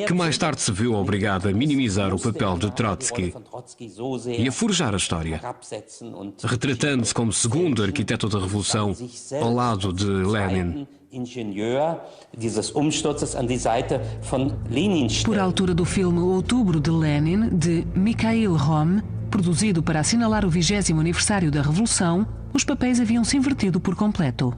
que mais tarde se viu obrigado a minimizar o papel de Trotsky e a forjar a história, retratando-se como segundo arquiteto da Revolução ao lado de Lenin. Por altura do filme Outubro de Lenin, de Mikhail Rohm, produzido para assinalar o 20º aniversário da Revolução, os papéis haviam se invertido por completo.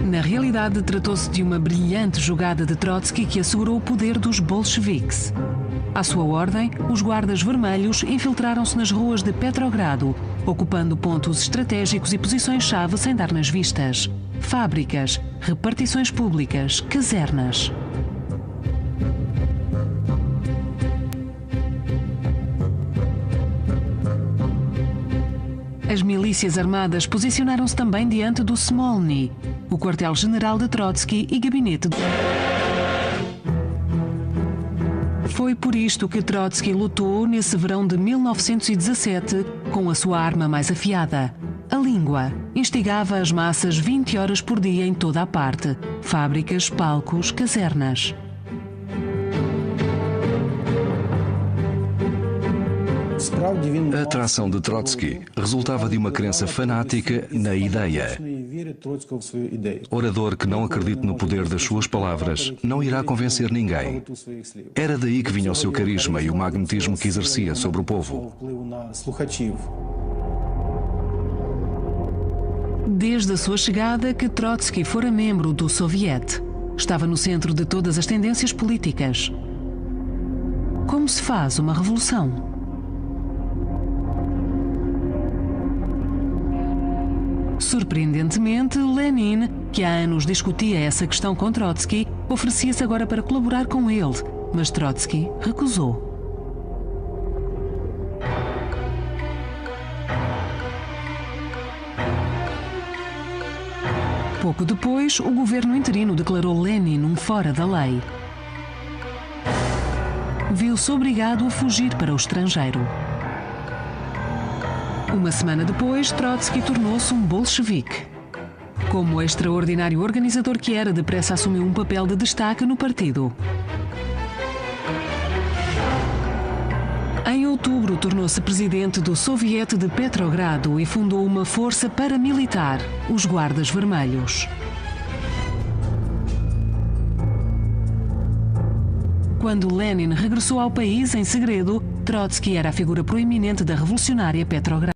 Na realidade, tratou-se de uma brilhante jogada de Trotsky que assegurou o poder dos bolcheviques. À sua ordem, os guardas vermelhos infiltraram-se nas ruas de Petrogrado, ocupando pontos estratégicos e posições-chave sem dar nas vistas. Fábricas, repartições públicas, casernas. As milícias armadas posicionaram-se também diante do Smolny, o quartel-general de Trotsky e gabinete de... Foi por isto que Trotsky lutou nesse verão de 1917 com a sua arma mais afiada. A língua instigava as massas 20 horas por dia em toda a parte. Fábricas, palcos, casernas. A atração de Trotsky resultava de uma crença fanática na ideia. Orador que não acredite no poder das suas palavras não irá convencer ninguém. Era daí que vinha o seu carisma e o magnetismo que exercia sobre o povo. Desde a sua chegada que Trotsky fora membro do Soviet. Estava no centro de todas as tendências políticas. Como se faz uma revolução? Surpreendentemente, Lenin, que há anos discutia essa questão com Trotsky, oferecia-se agora para colaborar com ele, mas Trotsky recusou. Pouco depois, o governo interino declarou Lenin um fora da lei. Viu-se obrigado a fugir para o estrangeiro. Uma semana depois, Trotsky tornou-se um bolchevique. Como extraordinário organizador que era, depressa assumiu um papel de destaque no partido. Em outubro, tornou-se presidente do Soviet de Petrogrado e fundou uma força paramilitar, os Guardas Vermelhos. Quando Lenin regressou ao país em segredo, Trotsky era a figura proeminente da revolucionária Petrogrado.